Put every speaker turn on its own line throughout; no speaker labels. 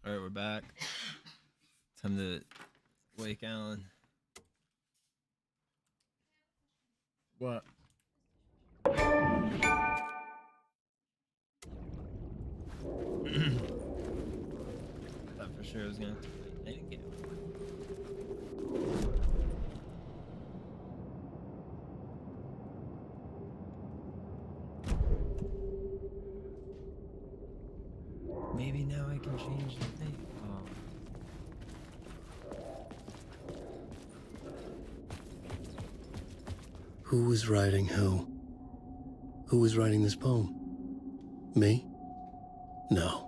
Alright, we're back. Time to wake Alan. What? Thought for sure I was gonna have to play night again. Maybe now I can change the thing.
Who was writing who? Who was writing this poem? Me? No.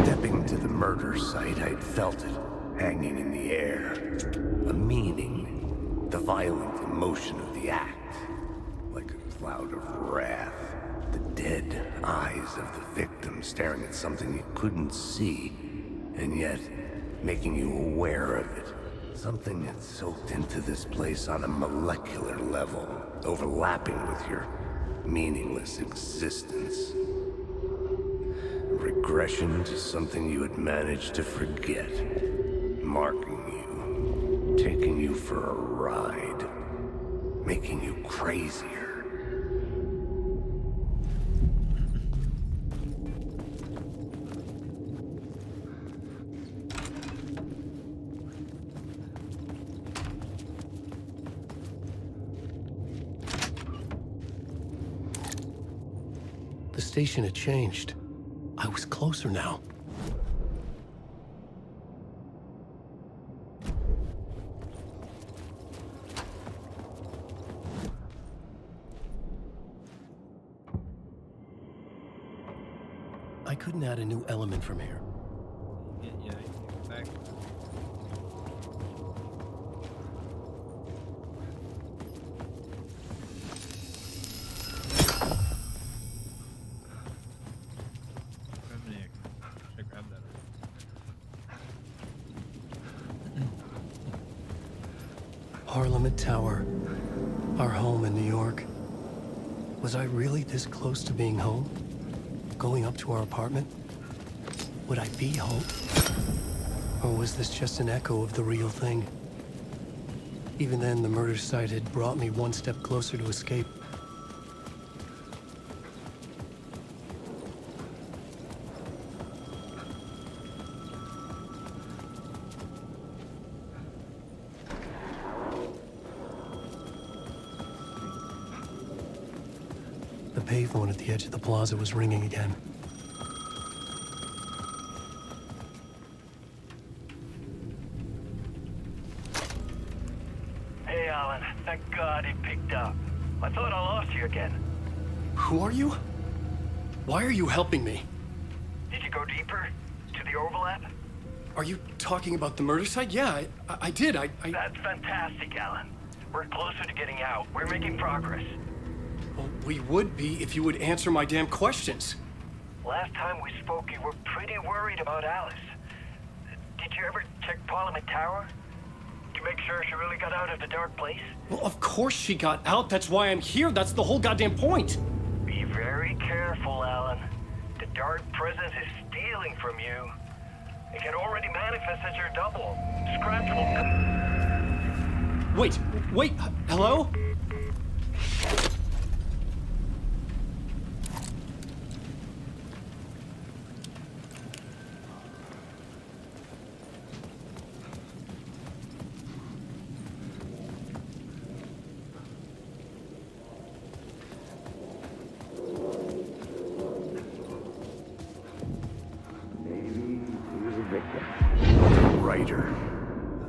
Stepping to the murder site, I'd felt it, hanging in the air. A meaning, the violent emotion of the act, like a cloud of wrath. The dead eyes of the victim staring at something you couldn't see, and yet making you aware of it. Something that soaked into this place on a molecular level, overlapping with your meaningless existence. Regression to something you had managed to forget. Marking you, taking you for a ride, making you crazier.
The station had changed. I was closer now. I couldn't add a new element from here.
Yeah, back.
Parliament Tower, our home in New York. Was I really this close to being home? Going up to our apartment? Would I be home? Or was this just an echo of the real thing? Even then, the murder site had brought me one step closer to escape. The payphone at the edge of the plaza was ringing again.
Hey, Alan. Thank God it picked up. I thought I lost you again.
Who are you? Why are you helping me?
Did you go deeper? To the overlap?
Are you talking about the murder site? Yeah, I did.
That's fantastic, Alan. We're closer to getting out. We're making progress.
Well, we would be if you would answer my damn questions.
Last time we spoke, you were pretty worried about Alice. Did you ever check Parliament Tower? To make sure she really got out of the dark place?
Well, of course she got out. That's why I'm here. That's the whole goddamn point.
Be very careful, Alan. The dark presence is stealing from you. It can already manifest as your double. Scratch will...
Wait, hello?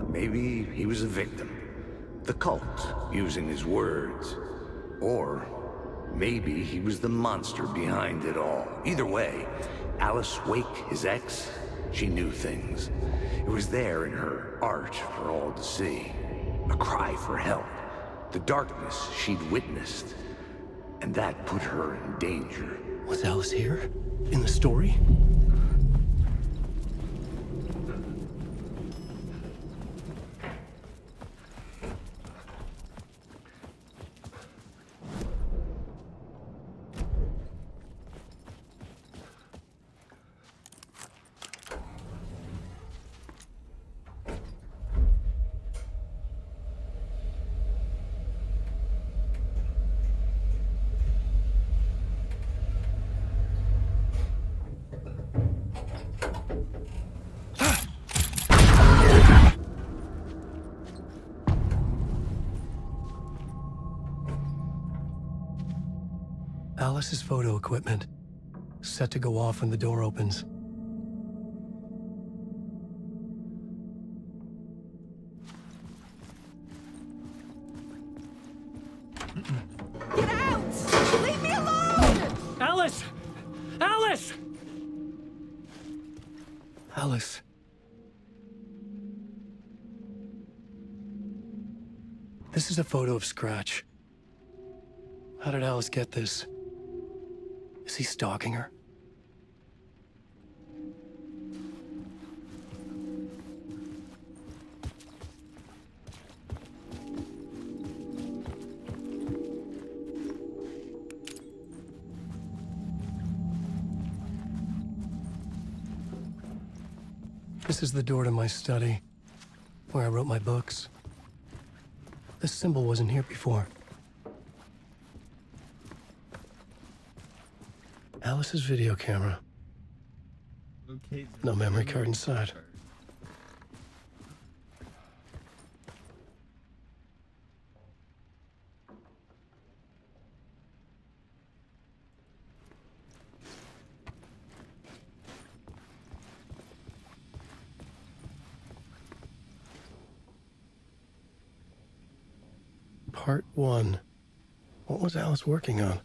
Maybe he was a victim. The cult, using his words. Or maybe he was the monster behind it all. Either way, Alice Wake, his ex, she knew things. It was there in her art for all to see. A cry for help. The darkness she'd witnessed. And that put her in danger.
Was Alice here? In the story? Alice's photo equipment, set to go off when the door opens.
Get out! Leave me alone!
Alice! Alice! Alice. This is a photo of Scratch. How did Alice get this? Is he stalking her? This is the door to my study, where I wrote my books. This symbol wasn't here before. Alice's video camera.
Okay.
No memory card inside. Part 1. What was Alice working on?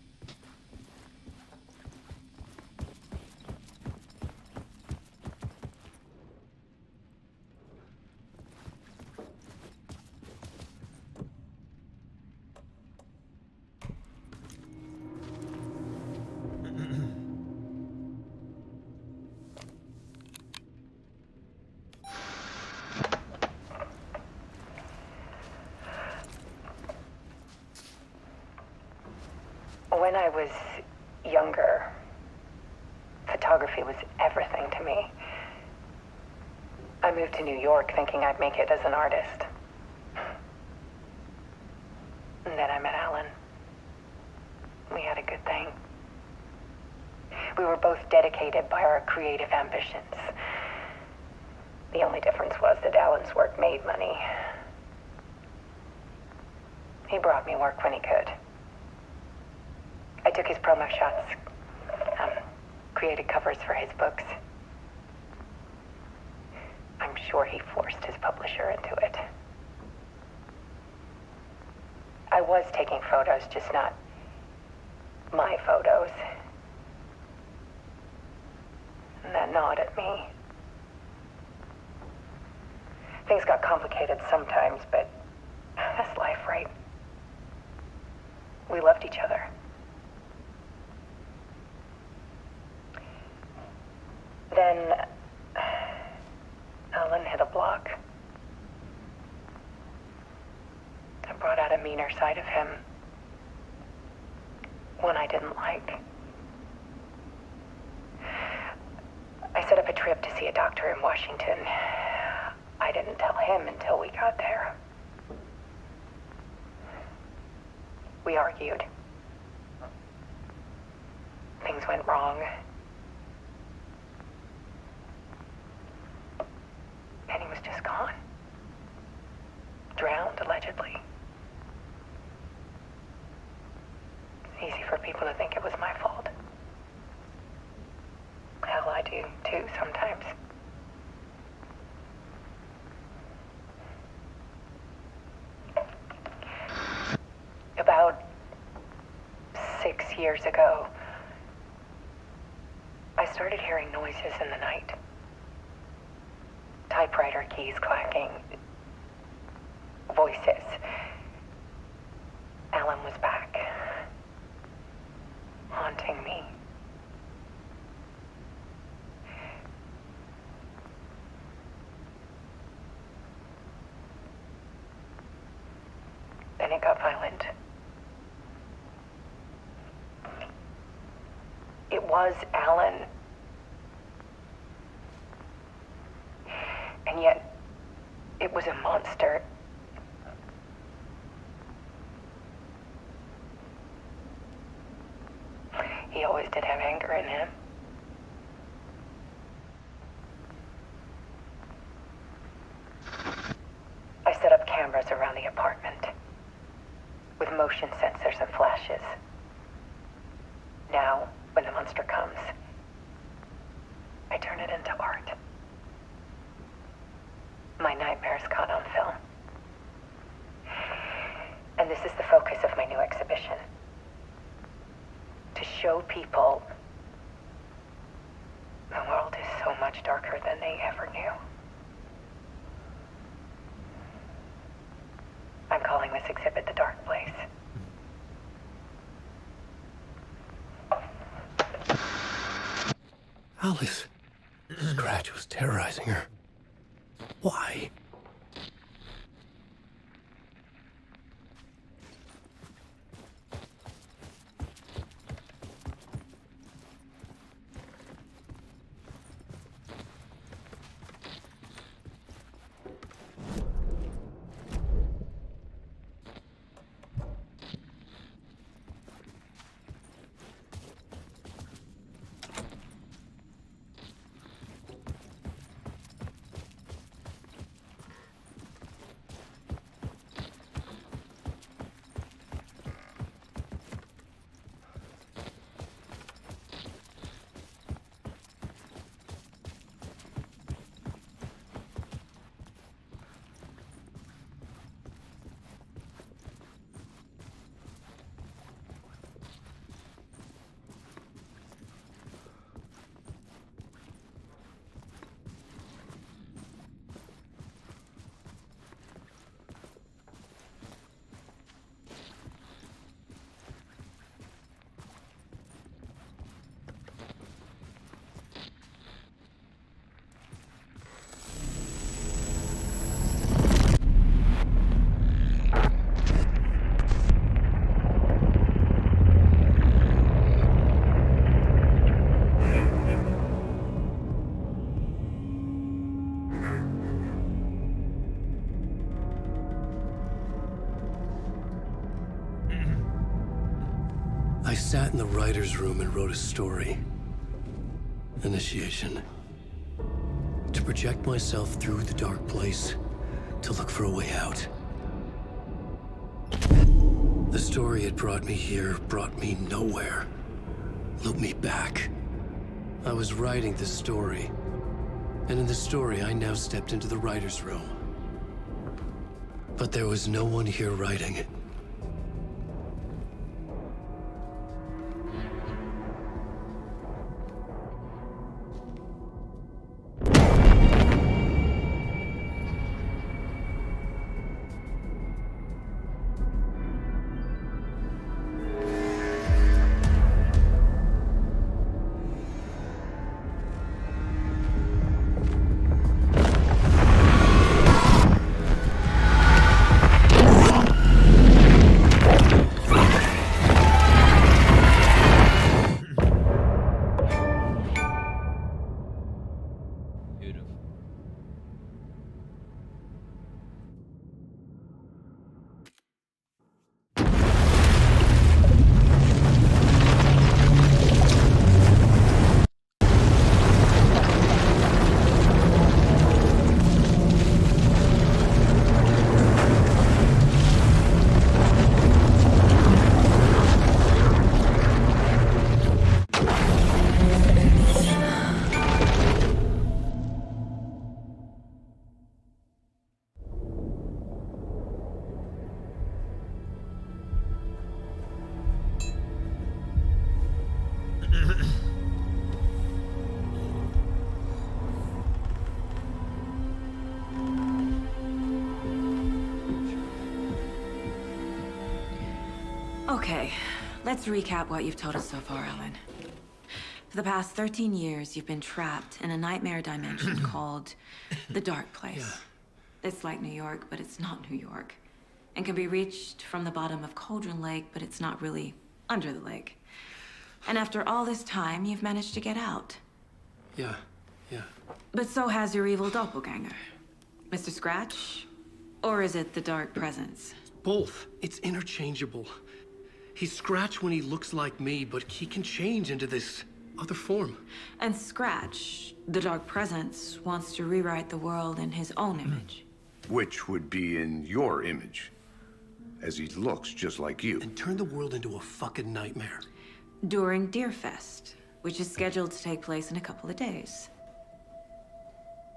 When I was younger, photography was everything to me. I moved to New York thinking I'd make it as an artist. And then I met Alan. We had a good thing. We were both dedicated by our creative ambitions. The only difference was that Alan's work made money. He brought me work when he could. I took his promo shots, created covers for his books. I'm sure he forced his publisher into it. I was taking photos, just not my photos. And that gnawed at me. Things got complicated sometimes, but that's life, right? We loved each other. Then Alan hit a block. I brought out a meaner side of him. One I didn't like. I set up a trip to see a doctor in Washington. I didn't tell him until we got there. We argued. Things went wrong. And he was just gone. Drowned, allegedly. It's easy for people to think it was my fault. Hell, I do, too, sometimes. About 6 years ago, I started hearing noises in the night. Typewriter keys clacking. Voices. it got violent. It was Alan. And yet, it was a monster. He always did have anger in him. I set up cameras around the apartment with motion sensors and flashes. Now, when the monster comes, I turn it into art. My nightmares caught on film. And this is the focus of my new exhibition. To show people the world is so much darker than they ever knew. I'm calling this exhibit The Dark Place.
Alice. Scratch was terrorizing her. Why? I sat in the writer's room and wrote a story. Initiation. To project myself through the dark place, to look for a way out. The story had brought me here, brought me nowhere. Looped me back. I was writing the story. And in the story, I now stepped into the writer's room. But there was no one here writing it.
Beautiful.
Okay, let's recap what you've told us so far, Alan. For the past 13 years, you've been trapped in a nightmare dimension called the Dark Place. It's like New York, but it's not New York. and can be reached from the bottom of Cauldron Lake, but it's not really under the lake. And after all this time, you've managed to get out.
Yeah.
But so has your evil doppelganger. Mr. Scratch? Or is it the Dark Presence?
Both. It's interchangeable. He's Scratch when he looks like me, but he can change into this other form.
And Scratch, the Dark Presence, wants to rewrite the world in his own image.
Which would be in your image, as he looks just like you.
And turn the world into a fucking nightmare.
During Deerfest, which is scheduled to take place in a couple of days.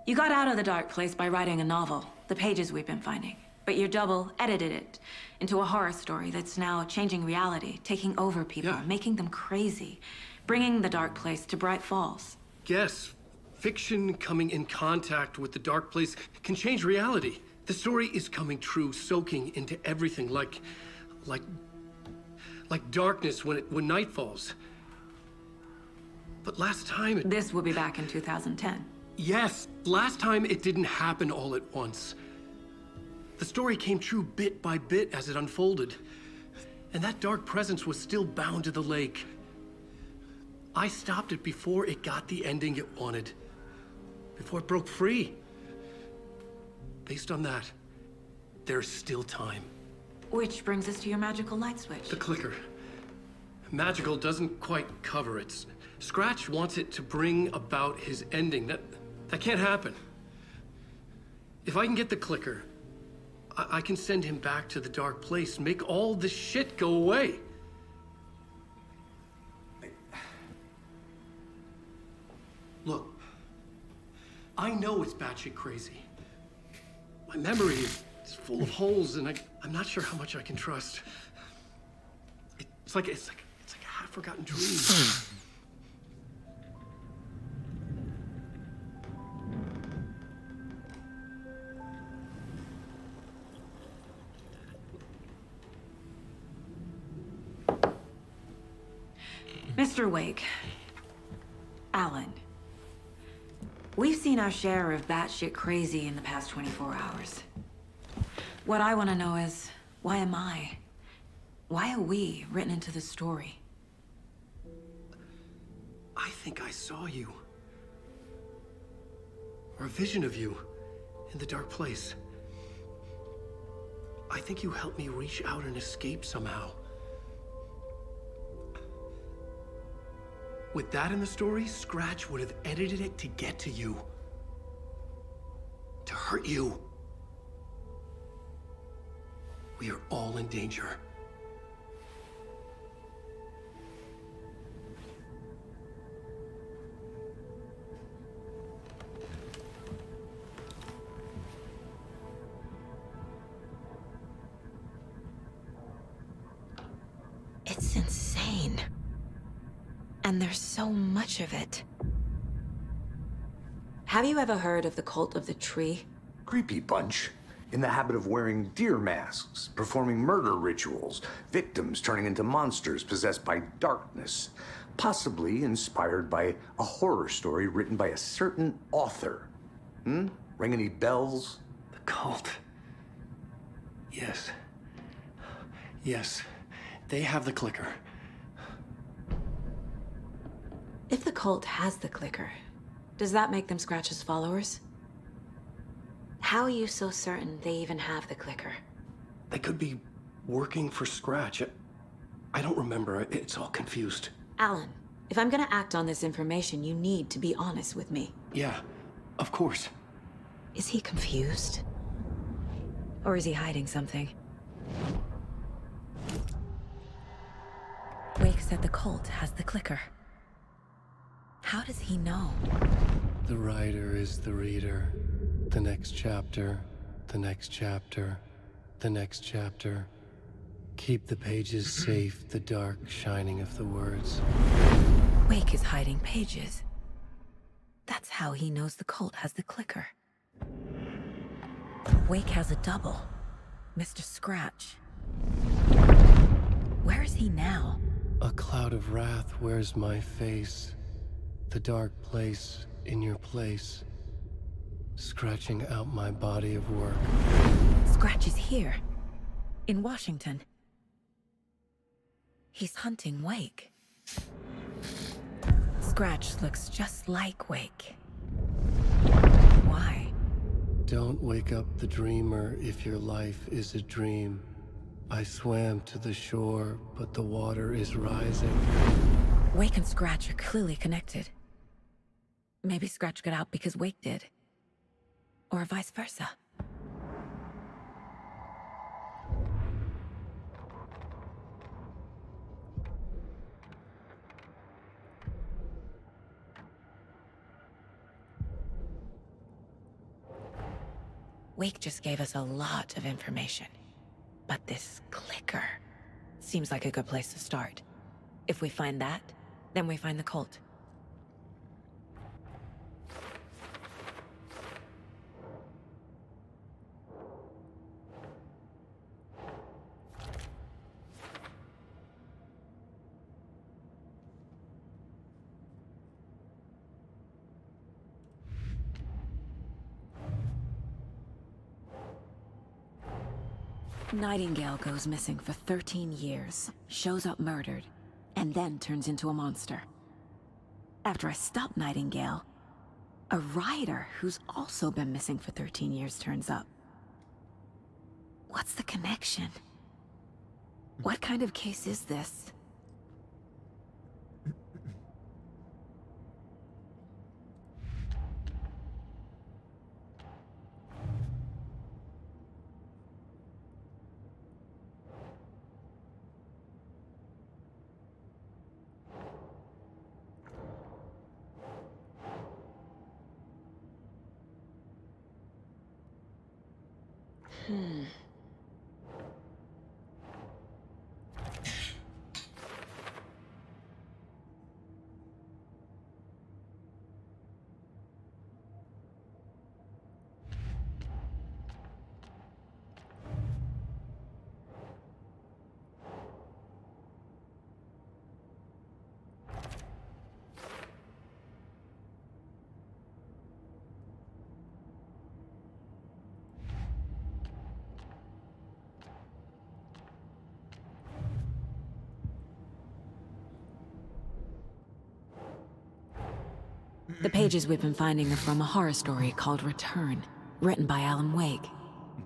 You got out of the dark place by writing a novel, the pages we've been finding. But your double edited it into a horror story that's now changing reality, taking over people,
Yeah.
making them crazy, bringing the dark place to Bright Falls.
Yes, fiction coming in contact with the dark place can change reality. The story is coming true, soaking into everything like darkness when night falls. But last time
This will be back in 2010.
Yes, last time it didn't happen all at once. The story came true bit by bit as it unfolded. And that dark presence was still bound to the lake. I stopped it before it got the ending it wanted. Before it broke free. Based on that, there's still time.
Which brings us to your magical light switch.
The clicker. Magical doesn't quite cover it. Scratch wants it to bring about his ending. That can't happen. If I can get the clicker, I can send him back to the dark place, make all this shit go away. Look, I know it's batshit crazy. My memory is full of holes, and I'm not sure how much I can trust. It's like a half-forgotten dream.
Mr. Wake, Alan, we've seen our share of batshit crazy in the past 24 hours. What I want to know is, why am I? Why are we written into the story?
I think I saw you. Or a vision of you in the dark place. I think you helped me reach out and escape somehow. With that in the story, Scratch would have edited it to get to you. To hurt you. We are all in danger.
It's insane. And there's so much of it. Have you ever heard of the Cult of the Tree?
Creepy bunch. In the habit of wearing deer masks, performing murder rituals, victims turning into monsters possessed by darkness. Possibly inspired by a horror story written by a certain author. Ring any bells?
The cult. Yes. Yes. They have the clicker.
If the cult has the clicker, does that make them Scratch's followers? How are you so certain they even have the clicker?
They could be working for Scratch. I don't remember. It's all confused.
Alan, if I'm gonna act on this information, you need to be honest with me.
Yeah, of course.
Is he confused? Or is he hiding something? Wake said the cult has the clicker. How does he know?
The writer is the reader. The next chapter, the next chapter, the next chapter. Keep the pages safe, the dark shining of the words.
Wake is hiding pages. That's how he knows the cult has the clicker. Wake has a double. Mr. Scratch. Where is he now?
A cloud of wrath wears my face. The dark place in your place. Scratching out my body of work.
Scratch is here. in Washington. He's hunting Wake. Scratch looks just like Wake. Why?
Don't wake up the dreamer if your life is a dream. I swam to the shore, but the water is rising.
Wake and Scratch are clearly connected. Maybe Scratch got out because Wake did. Or vice versa. Wake just gave us a lot of information. But this clicker seems like a good place to start. If we find that, then we find the cult. Nightingale goes missing for 13 years, shows up murdered, and then turns into a monster. After I stop Nightingale, a rider who's also been missing for 13 years turns up. What's the connection? What kind of case is this? The pages we've been finding are from a horror story called Return, written by Alan Wake.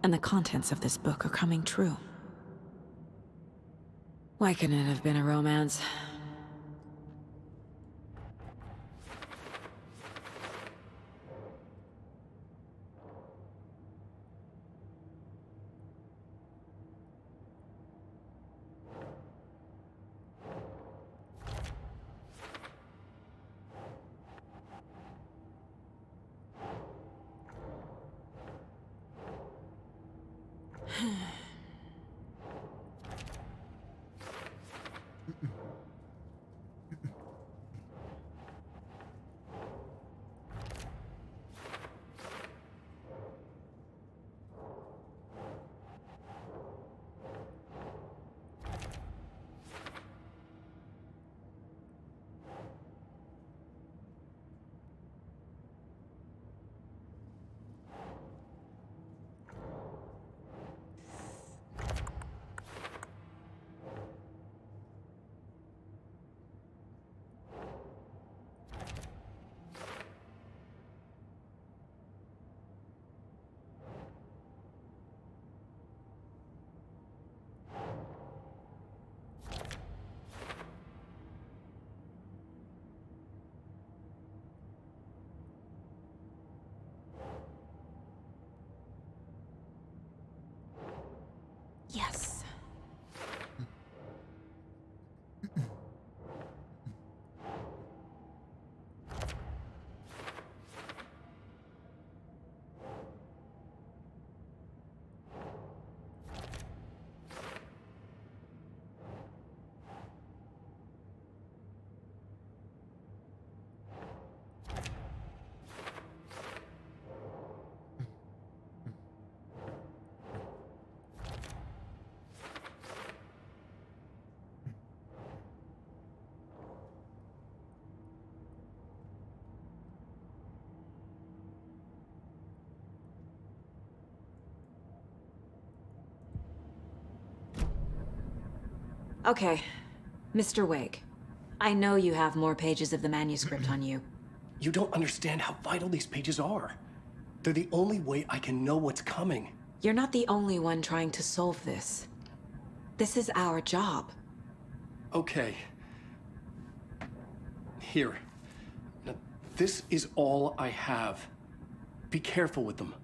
And the contents of this book are coming true. Why couldn't it have been a romance? Okay, Mr. Wake. I know you have more pages of the manuscript on you.
You don't understand how vital these pages are. They're the only way I can know what's coming.
You're not the only one trying to solve this. This is our job.
Okay. Here. Now, this is all I have. Be careful with them.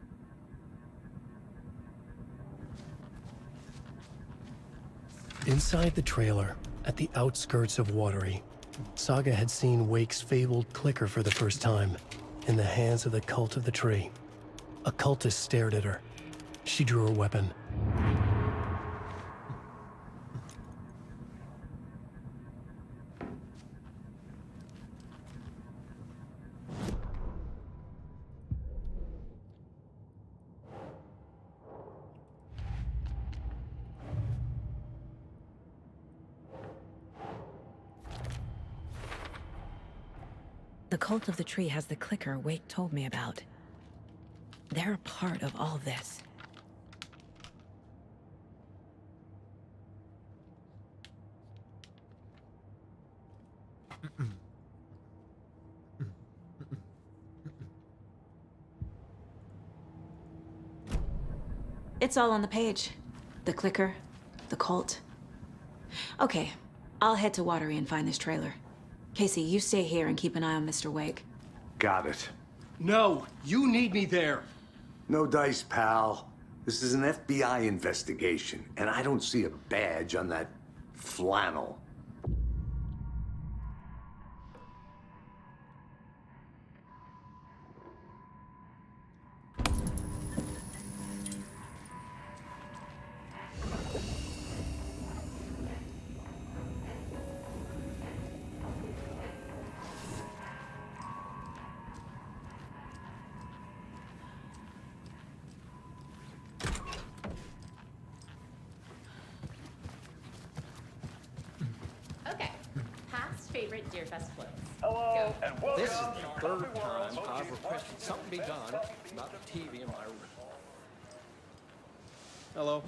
Inside the trailer, at the outskirts of Watery, Saga had seen Wake's fabled clicker for the first time, in the hands of the Cult of the Tree. A cultist stared at her. She drew her weapon.
The Cult of the Tree has the clicker Wake told me about. They're a part of all of this. It's all on the page. The clicker, the cult. Okay, I'll head to Watery and find this trailer. Casey, you stay here and keep an eye on Mr. Wake.
Got it.
No, you need me there.
No dice, pal. This is an FBI investigation, and I don't see a badge on that flannel.
Okay, past favorite Deerfest floats.
Hello, and welcome.
This is the third time I've requested something be done about the TV in my room. Hello.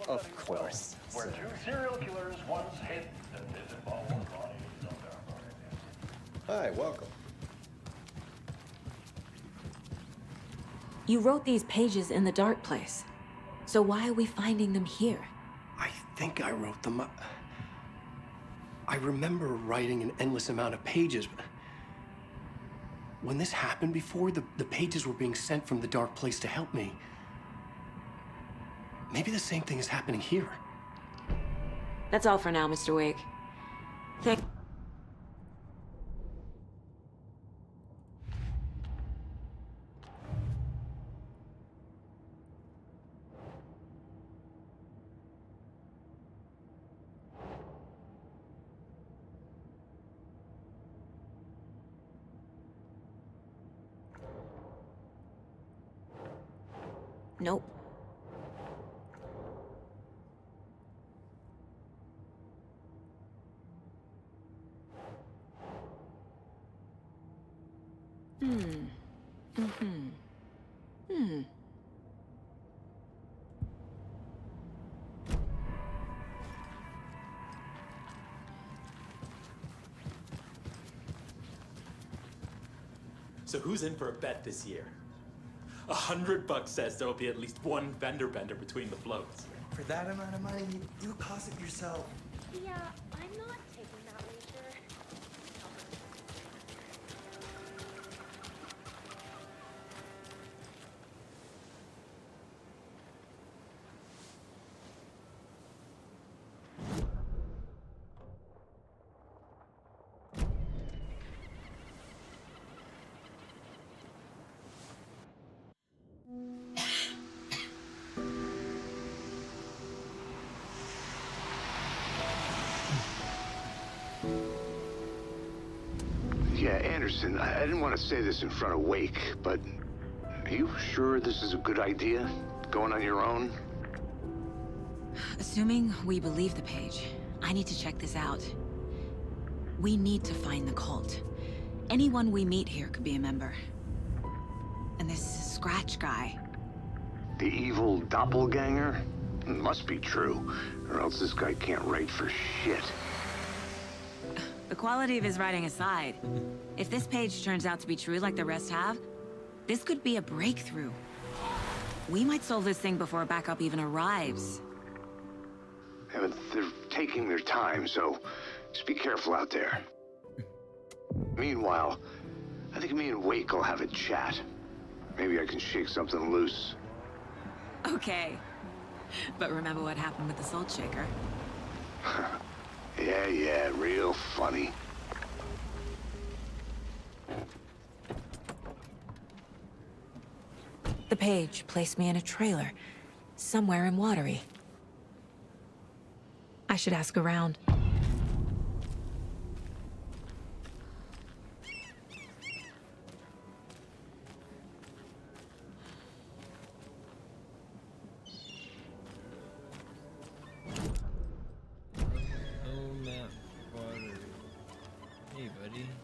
Of course.
Where two serial killers once hid the visible bodies of their murderers.
Hi, welcome.
You wrote these pages in the dark place. So why are we finding them here?
I think I wrote them. I remember writing an endless amount of pages, but when this happened before, the pages were being sent from the dark place to help me. Maybe the same thing is happening here.
That's all for now, Mr. Wake. Thank... Nope.
So who's in for a bet this year? $100 says there'll be at least one vendor bender between the floats.
For that amount of money, you cost it yourself.
Yeah, I'm not taking that wager.
Anderson, I didn't want to say this in front of Wake, but are you sure this is a good idea? Going on your own?
Assuming we believe the page, I need to check this out. We need to find the cult. Anyone we meet here could be a member. And this Scratch guy.
The evil doppelganger? Must be true, or else this guy can't write for shit.
The quality of his writing aside, if this page turns out to be true like the rest have, this could be a breakthrough. We might solve this thing before a backup even arrives.
Yeah, but they're taking their time, so just be careful out there. Meanwhile, I think me and Wake will have a chat. Maybe I can shake something loose.
Okay. But remember what happened with the Salt Shaker?
Yeah, real funny.
The page placed me in a trailer, somewhere in Watery. I should ask around.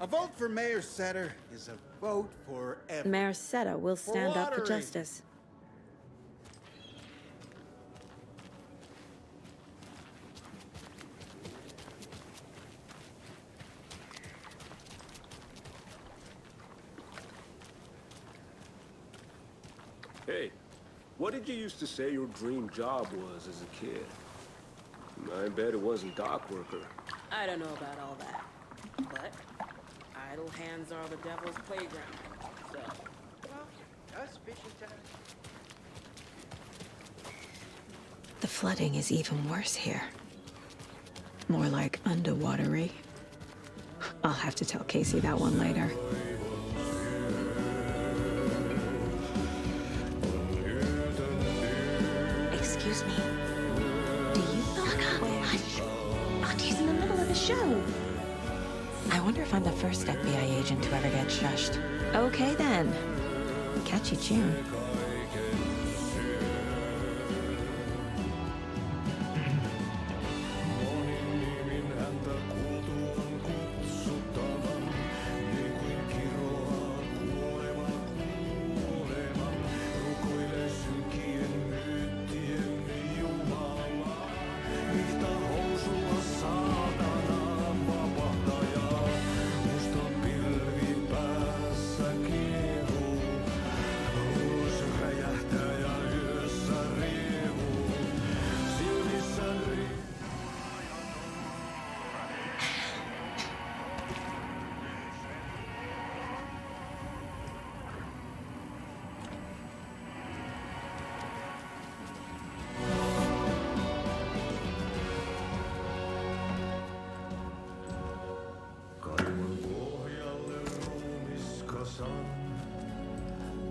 A vote for Mayor Setter is a vote for everyone.
Mayor Seta will stand up for
Watery.
justice.
Hey, what did you used to say your dream job was as a kid? I bet it wasn't dock worker.
I don't know about all that, but idle hands are the devil's playground, so...
Well, that's fishing time.
The flooding is even worse here. More like underwatery. I'll have to tell Casey that one later. Excuse me. Do you know? Hush. Auntie in the middle of the show. I wonder if I'm the first FBI agent to ever get shushed. Okay then. Catchy tune.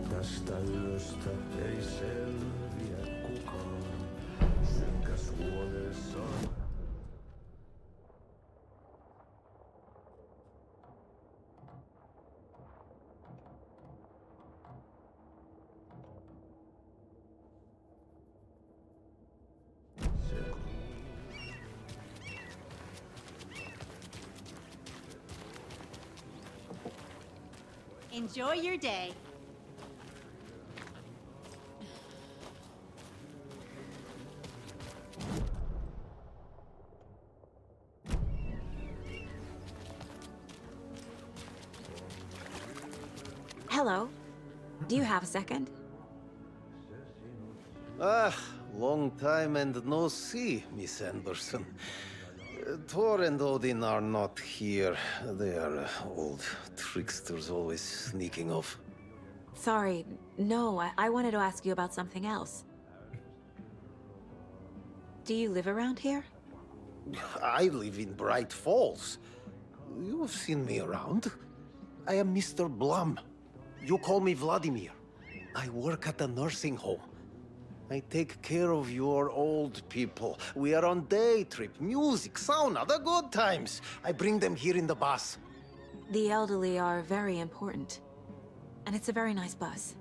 Tästä yöstä ei selviä kukaan. Synkäs huoneessaan.
Enjoy your day.
Hello. Do you have a second?
Ah, long time and no see, Miss Anderson. Thor and Odin are not here. They are old tricksters always sneaking off.
Sorry. No, I wanted to ask you about something else. Do you live around here?
I live in Bright Falls. You've seen me around. I am Mr. Blum. You call me Vladimir. I work at a nursing home. I take care of your old people. We are on day trip, music, sauna, the good times. I bring them here in the bus.
The elderly are very important. And it's a very nice bus.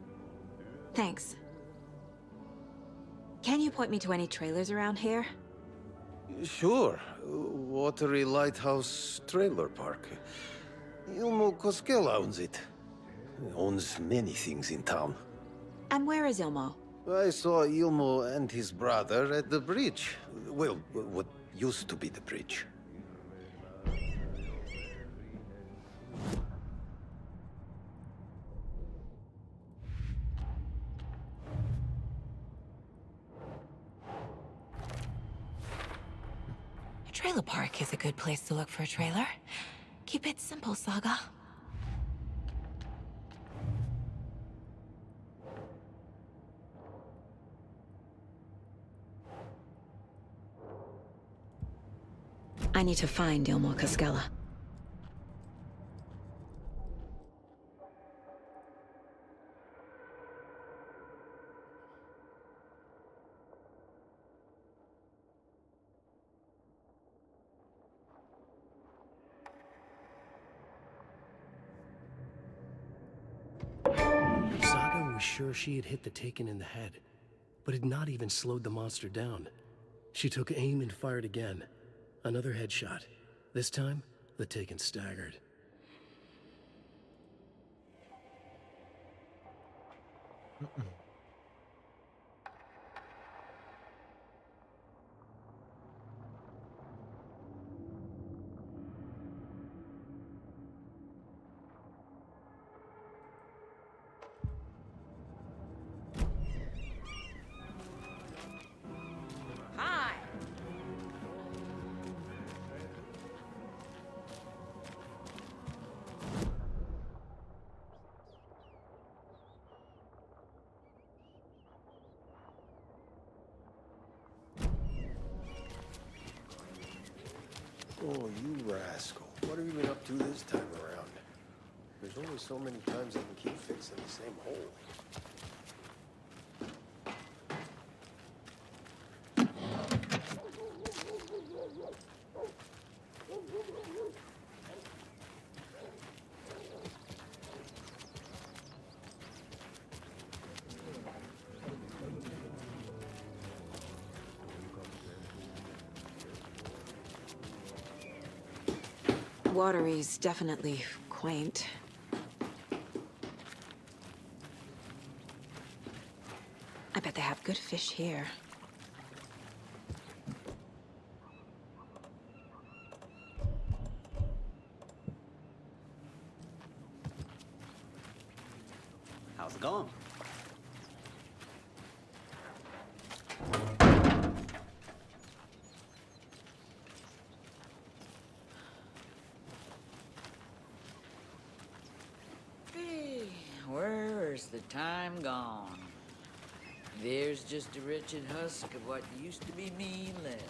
Thanks. Can you point me to any trailers around here?
Sure. Watery Lighthouse Trailer Park. Ilmo Koskela owns it. He owns many things in town.
And where is Ilmo?
I saw Ilmo and his brother at the bridge. Well, what used to be the bridge.
A trailer park is a good place to look for a trailer. Keep it simple, Saga. I need to find Ilmo Koskela.
Saga was sure she had hit the Taken in the head, but had not even slowed the monster down. She took aim and fired again. Another headshot. This time, the Taken staggered.
Hi.
Oh, you rascal. What have you been up to this time around? There's only so many times I can keep fixing the same hole.
Watery's definitely quaint. I bet they have good fish here.
How's it going?
Hey, where's the time gone? There's just a wretched husk of what used to be me left.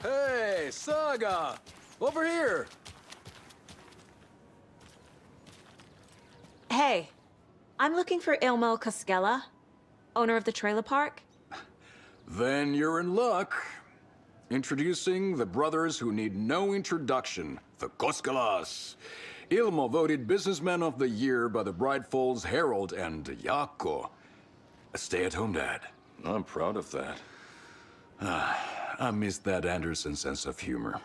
Hey, Saga! Over here!
Hey, I'm looking for Ilmo Koskela, owner of the trailer park.
Then you're in luck. Introducing the brothers who need no introduction, the Koskelas. Ilmo voted Businessman of the Year by the Bright Falls Herald and Yako. A stay-at-home dad.
I'm proud of that.
I miss that Anderson sense of humor.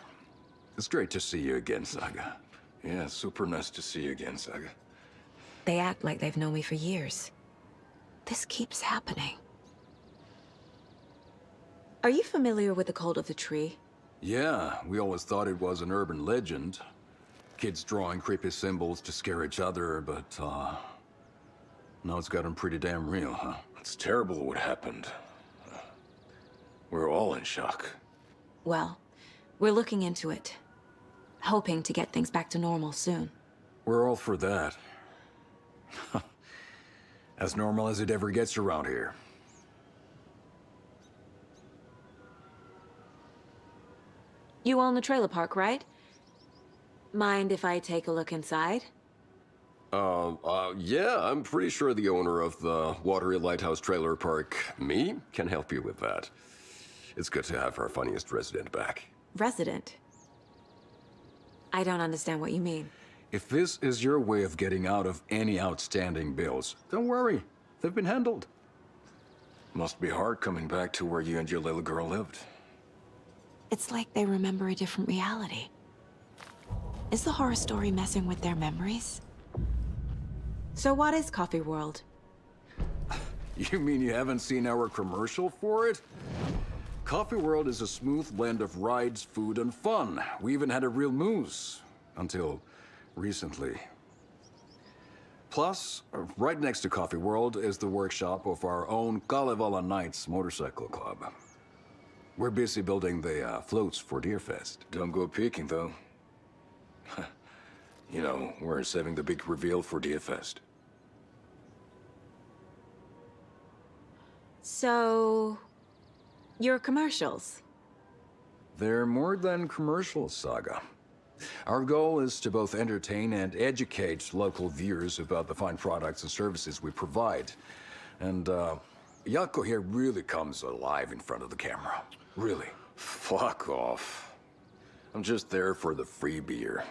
It's great to see you again, Saga.
Yeah, super nice to see you again, Saga.
They act like they've known me for years. This keeps happening. Are you familiar with the Cult of the Tree?
Yeah, we always thought it was an urban legend. Kids drawing creepy symbols to scare each other, but, now it's gotten pretty damn real, huh?
It's terrible what happened. We're all in shock.
Well, we're looking into it. Hoping to get things back to normal soon.
We're all for that. As normal as it ever gets around here.
You own the trailer park, right? Mind if I take a look inside?
Yeah, I'm pretty sure the owner of the Watery Lighthouse Trailer Park, me, can help you with that. It's good to have our funniest resident back.
Resident? I don't understand what you mean.
If this is your way of getting out of any outstanding bills, don't worry. They've been handled.
Must be hard coming back to where you and your little girl lived.
It's like they remember a different reality. Is the horror story messing with their memories? So what is Coffee World?
You mean you haven't seen our commercial for it? Coffee World is a smooth blend of rides, food, and fun. We even had a real moose. Until recently. Plus, right next to Coffee World is the workshop of our own Kalevala Knights Motorcycle Club. We're busy building the floats for Deerfest.
Don't go peeking, though. You know, we're saving the big reveal for Deerfest.
So... your commercials?
They're more than commercials, Saga. Our goal is to both entertain and educate local viewers about the fine products and services we provide. And, Jaakko here really comes alive in front of the camera. Really.
Fuck off. I'm just there for the free beer.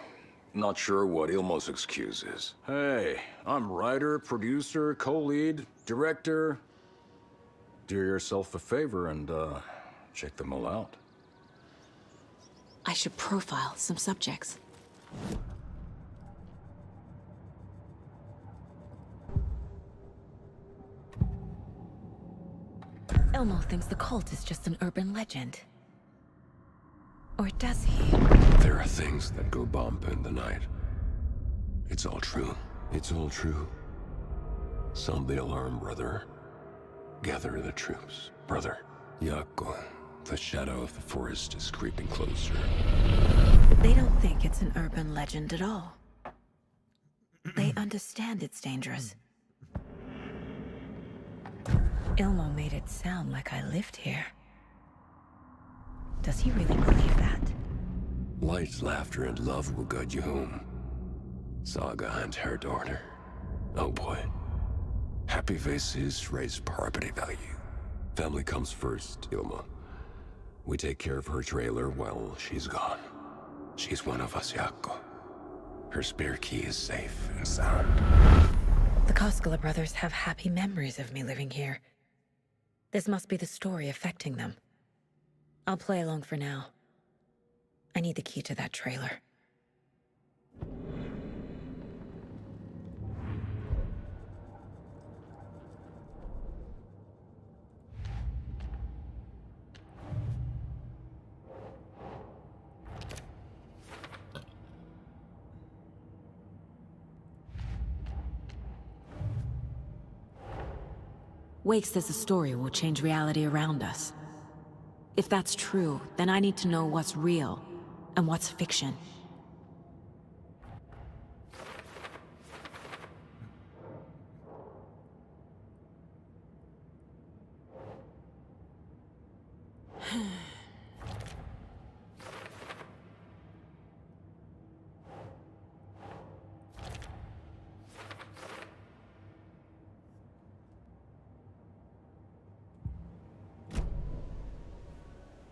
Not sure what Ilmo's excuse is.
Hey, I'm writer, producer, co-lead, director. Do yourself a favor and, check them all out.
I should profile some subjects. Ilmo thinks the cult is just an urban legend. Or does he?
There are things that go bump in the night. It's all true. It's all true. Sound the alarm, brother. Gather the troops, brother. Jaakko, the shadow of the forest is creeping closer.
They don't think it's an urban legend at all. They understand it's dangerous. Ilmo made it sound like I lived here. Does he really believe that?
Light, laughter, and love will guide you home. Saga and her daughter. Oh boy. Happy faces raise property value. Family comes first, Ilmo. We take care of her trailer while she's gone. She's one of us, Jaakko. Her spare key is safe and sound.
The Koskela brothers have happy memories of me living here. This must be the story affecting them. I'll play along for now. I need the key to that trailer. Wake says the story will change reality around us. If that's true, then I need to know what's real and what's fiction.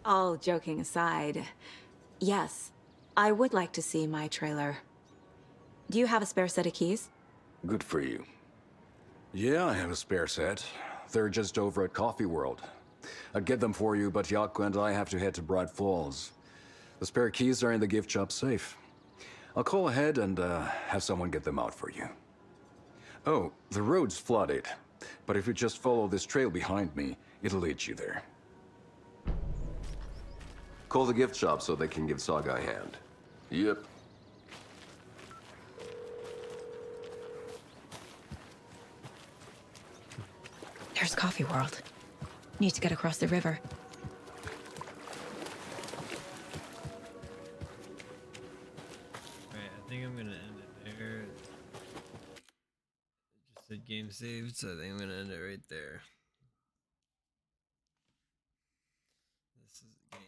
All joking aside, yes, I would like to see my trailer. Do you have a spare set of keys?
Good for you.
Yeah, I have a spare set. They're just over at Coffee World. I'd get them for you, but Yaku and I have to head to Bright Falls. The spare keys are in the gift shop safe. I'll call ahead and have someone get them out for you. Oh, the road's flooded, but if you just follow this trail behind me, it'll lead you there.
Call the gift shop so they can give Saga a hand. Yep.
There's Coffee World. Need to get across the river.
Alright, I think I'm gonna end it there. It just said game saved, so I think I'm gonna end it right there. This is game.